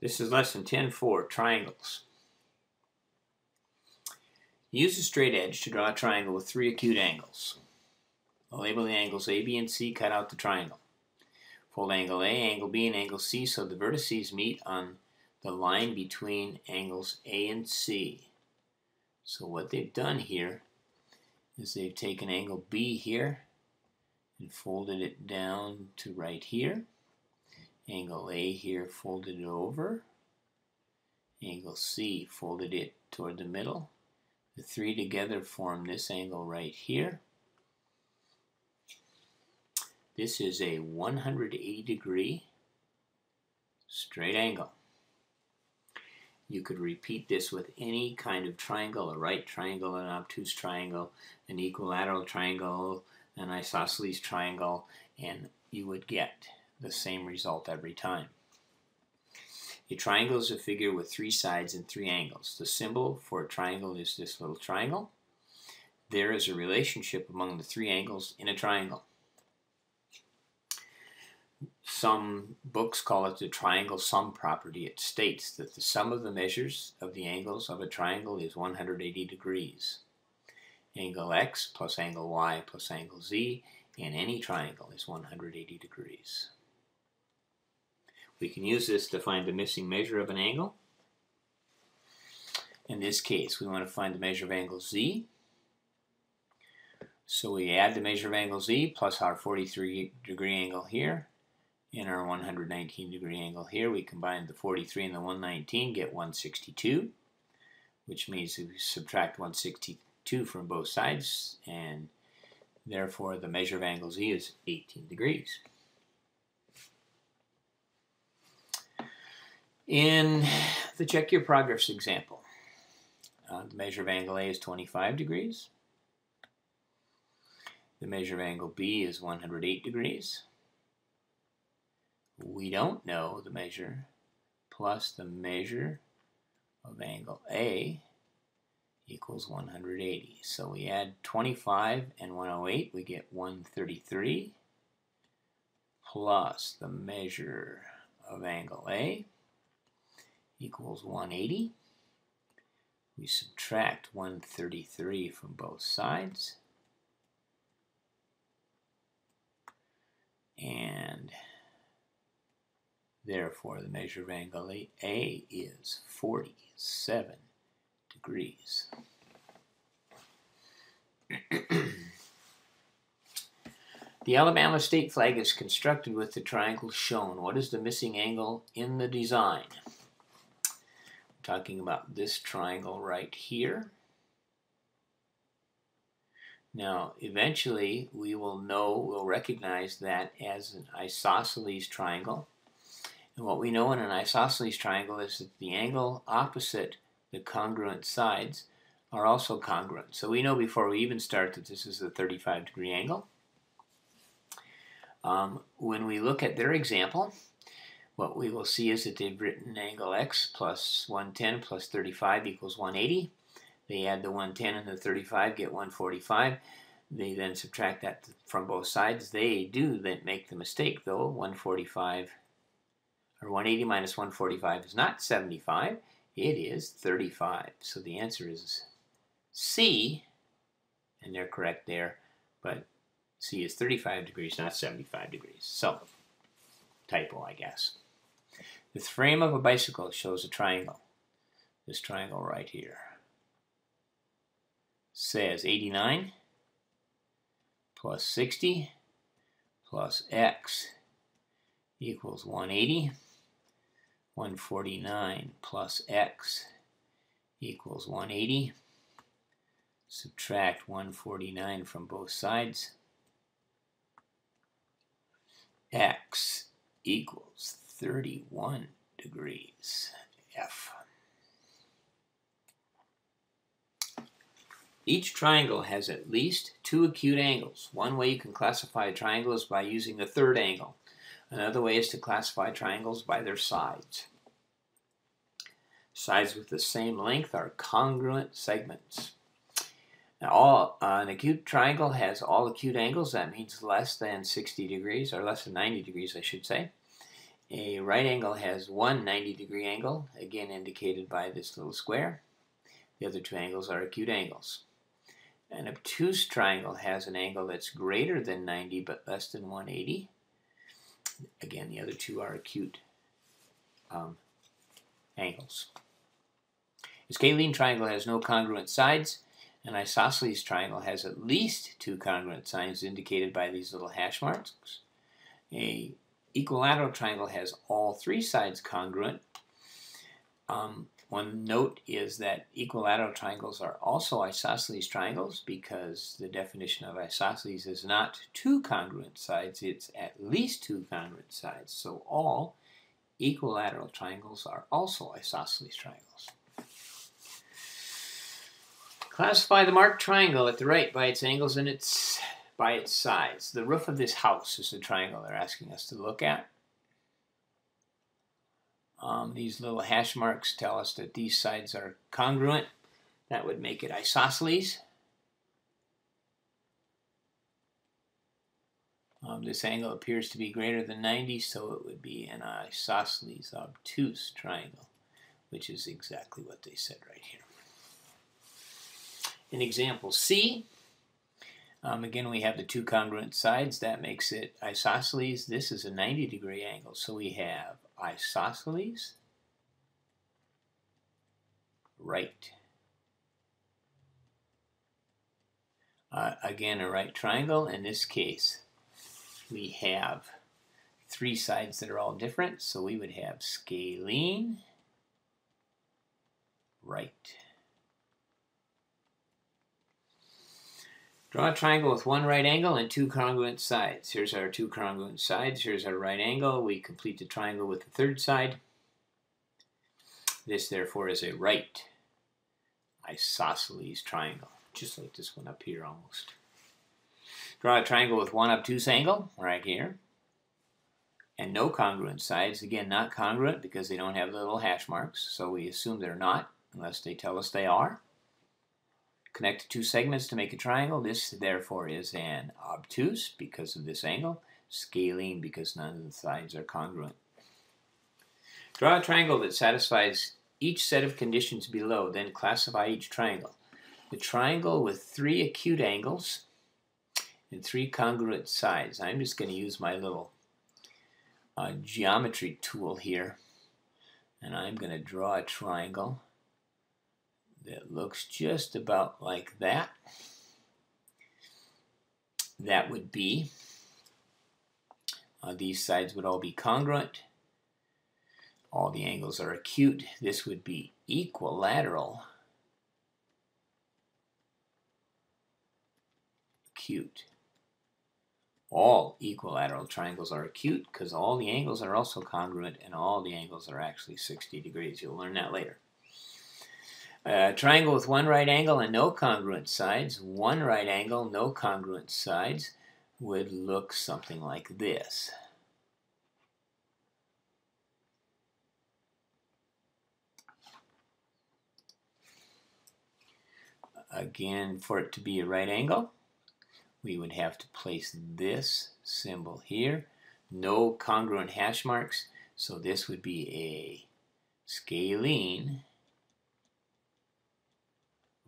This is lesson 10.4, triangles. Use a straight edge to draw a triangle with three acute angles. I'll label the angles A, B, and C, cut out the triangle. Fold angle A, angle B, and angle C so the vertices meet on the line between angles A and C. So what they've done here is they've taken angle B here and folded it down to right here. Angle A here, folded it over. Angle C, folded it toward the middle. The three together form this angle right here. This is a 180-degree straight angle. You could repeat this with any kind of triangle, a right triangle, an obtuse triangle, an equilateral triangle, an isosceles triangle, and you would get the same result every time. A triangle is a figure with three sides and three angles. The symbol for a triangle is this little triangle. There is a relationship among the three angles in a triangle. Some books call it the triangle sum property. It states that the sum of the measures of the angles of a triangle is 180 degrees. Angle X plus angle Y plus angle Z in any triangle is 180 degrees. We can use this to find the missing measure of an angle. In this case, we want to find the measure of angle Z. So we add the measure of angle Z plus our 43-degree angle here in our 119-degree angle here. We combine the 43 and the 119, get 162, which means if we subtract 162 from both sides, and therefore the measure of angle Z is 18 degrees. In the check your progress example, the measure of angle A is 25 degrees. The measure of angle B is 108 degrees. We don't know the measure plus the measure of angle A equals 180. So we add 25 and 108, we get 133 plus the measure of angle A equals 180. We subtract 133 from both sides, and therefore the measure of angle A is 47 degrees. The Alabama state flag is constructed with the triangle shown. What is the missing angle in the design? Talking about this triangle right here. Now, eventually we will we'll recognize that as an isosceles triangle. And what we know in an isosceles triangle is that the angle opposite the congruent sides are also congruent. So we know before we even start that this is a 35-degree angle. When we look at their example, what we will see is that they've written angle X plus 110 plus 35 equals 180. They add the 110 and the 35, get 145. They then subtract that from both sides. They do then make the mistake, though. 145 or 180 minus 145 is not 75. It is 35. So the answer is C, and they're correct there. But C is 35 degrees, not 75 degrees. So, typo, I guess. The frame of a bicycle shows a triangle. This triangle right here says 89 plus 60 plus X equals 180. 149 plus X equals 180. Subtract 149 from both sides. X equals 31 degrees F. Each triangle has at least two acute angles. One way you can classify a triangle is by using the third angle. Another way is to classify triangles by their sides. Sides with the same length are congruent segments. Now, an acute triangle has all acute angles. That means less than 60 degrees, or less than 90 degrees, I should say. A right angle has one 90-degree angle, again indicated by this little square. The other two angles are acute angles. An obtuse triangle has an angle that's greater than 90 but less than 180. Again, the other two are acute angles. A scalene triangle has no congruent sides. An isosceles triangle has at least two congruent sides indicated by these little hash marks. A equilateral triangle has all three sides congruent. One note is that equilateral triangles are also isosceles triangles because the definition of isosceles is not two congruent sides, it's at least two congruent sides. So all equilateral triangles are also isosceles triangles. Classify the marked triangle at the right by its angles and by its sides. The roof of this house is the triangle they're asking us to look at. These little hash marks tell us that these sides are congruent. That would make it isosceles. This angle appears to be greater than 90, so it would be an isosceles obtuse triangle, which is exactly what they said right here. In example C, again we have the two congruent sides. That makes it isosceles. This is a 90-degree angle, so we have isosceles, right. Again, a right triangle. In this case, we have three sides that are all different, so we would have scalene, right. Draw a triangle with one right angle and two congruent sides. Here's our two congruent sides. Here's our right angle. We complete the triangle with the third side. This, therefore, is a right isosceles triangle, just like this one up here almost. Draw a triangle with one obtuse angle, right here, and no congruent sides. Again, not congruent because they don't have the little hash marks, so we assume they're not unless they tell us they are. Connect the two segments to make a triangle. This, therefore, is an obtuse because of this angle. Scalene because none of the sides are congruent. Draw a triangle that satisfies each set of conditions below, then classify each triangle. The triangle with three acute angles and three congruent sides. I'm just going to use my little geometry tool here, and I'm going to draw a triangle that looks just about like that. That would be, these sides would all be congruent. All the angles are acute. This would be equilateral, acute. All equilateral triangles are acute because all the angles are also congruent and all the angles are actually 60 degrees. You'll learn that later. A triangle with one right angle and no congruent sides, one right angle, no congruent sides, would look something like this. Again, for it to be a right angle, we would have to place this symbol here. No congruent hash marks, so this would be a scalene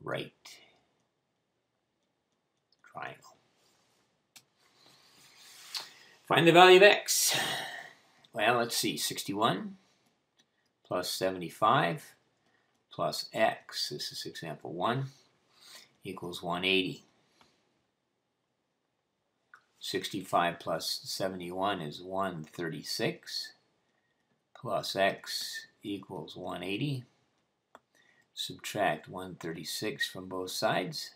right triangle. Find the value of x. Well, let's see, 61 plus 75 plus x, this is example 1, equals 180. 65 plus 71 is 136, plus x equals 180. Subtract 136 from both sides,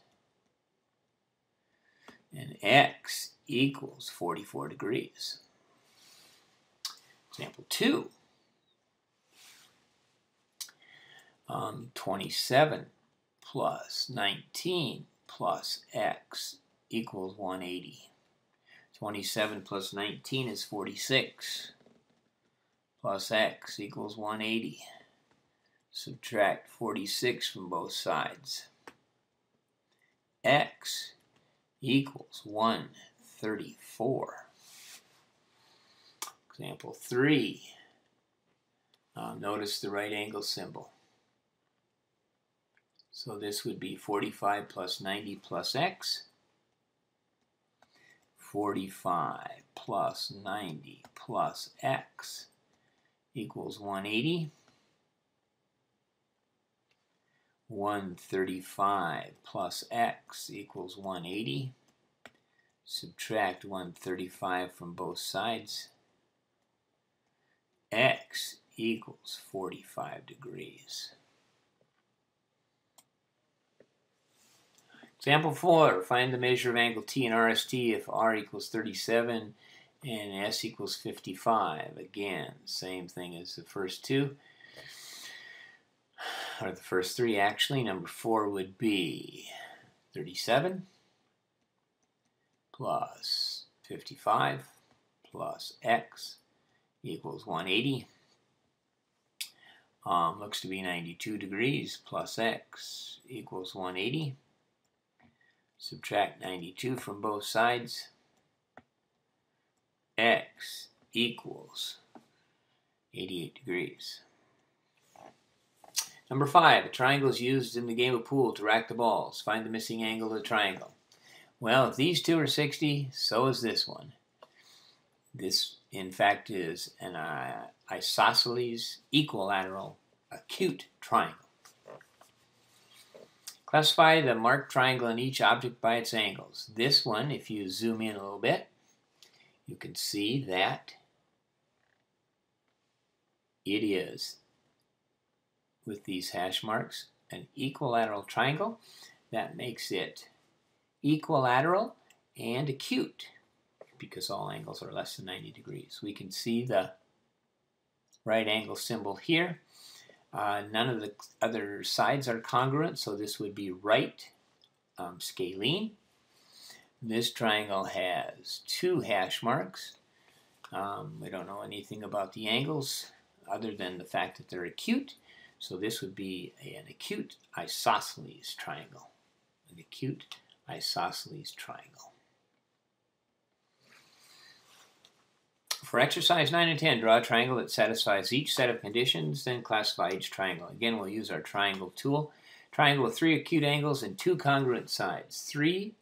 and x equals 44 degrees. Example 2. 27 plus 19 plus x equals 180. 27 plus 19 is 46, plus x equals 180. Subtract 46 from both sides. X equals 134. Example 3. Notice the right angle symbol. So this would be 45 plus 90 plus x. 45 plus 90 plus x equals 180. 135 plus x equals 180. Subtract 135 from both sides. X equals 45 degrees. Example 4, find the measure of angle T in RST if R equals 37 and S equals 55. Again, same thing as the first two, or the first three actually. Number 4 would be 37 plus 55 plus X equals 180. Looks to be 92 degrees plus X equals 180. Subtract 92 from both sides. X equals 88 degrees. Number 5, a triangle is used in the game of pool to rack the balls. Find the missing angle of the triangle. Well, if these two are 60, so is this one. This, in fact, is an isosceles equilateral acute triangle. Classify the marked triangle in each object by its angles. This one, if you zoom in a little bit, you can see that it is, with these hash marks, an equilateral triangle. That makes it equilateral and acute because all angles are less than 90 degrees. We can see the right angle symbol here. None of the other sides are congruent, so this would be right scalene. This triangle has 2 hash marks. We don't know anything about the angles other than the fact that they're acute, so this would be an acute isosceles triangle. An acute isosceles triangle. For exercise 9 and 10, draw a triangle that satisfies each set of conditions, then classify each triangle. Again, we'll use our triangle tool. Triangle with 3 acute angles and 2 congruent sides. 3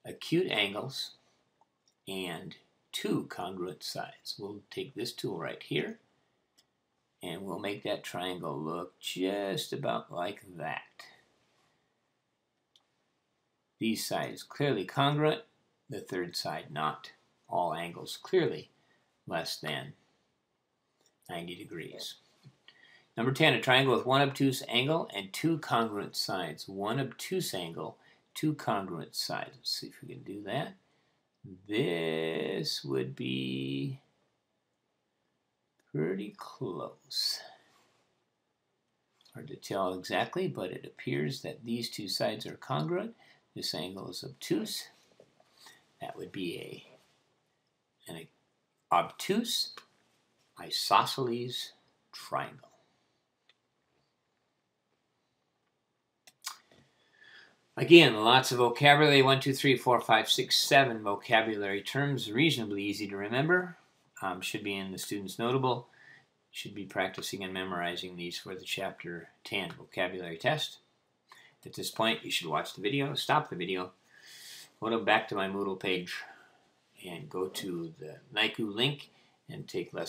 acute angles and 2 congruent sides. We'll take this tool right here, and we'll make that triangle look just about like that. These sides clearly congruent, the third side not. All angles clearly less than 90 degrees. Number 10, a triangle with 1 obtuse angle and 2 congruent sides. 1 obtuse angle, 2 congruent sides. Let's see if we can do that. This would be pretty close. Hard to tell exactly, but it appears that these 2 sides are congruent. This angle is obtuse. That would be an obtuse isosceles triangle. Again, lots of vocabulary. 1, 2, 3, 4, 5, 6, 7 vocabulary terms. Reasonably easy to remember. Should be in the student's notable. Should be practicing and memorizing these for the Chapter 10 vocabulary test. At this point, you should watch the video, stop the video, go back to my Moodle page, and go to the Naiku link and take lessons.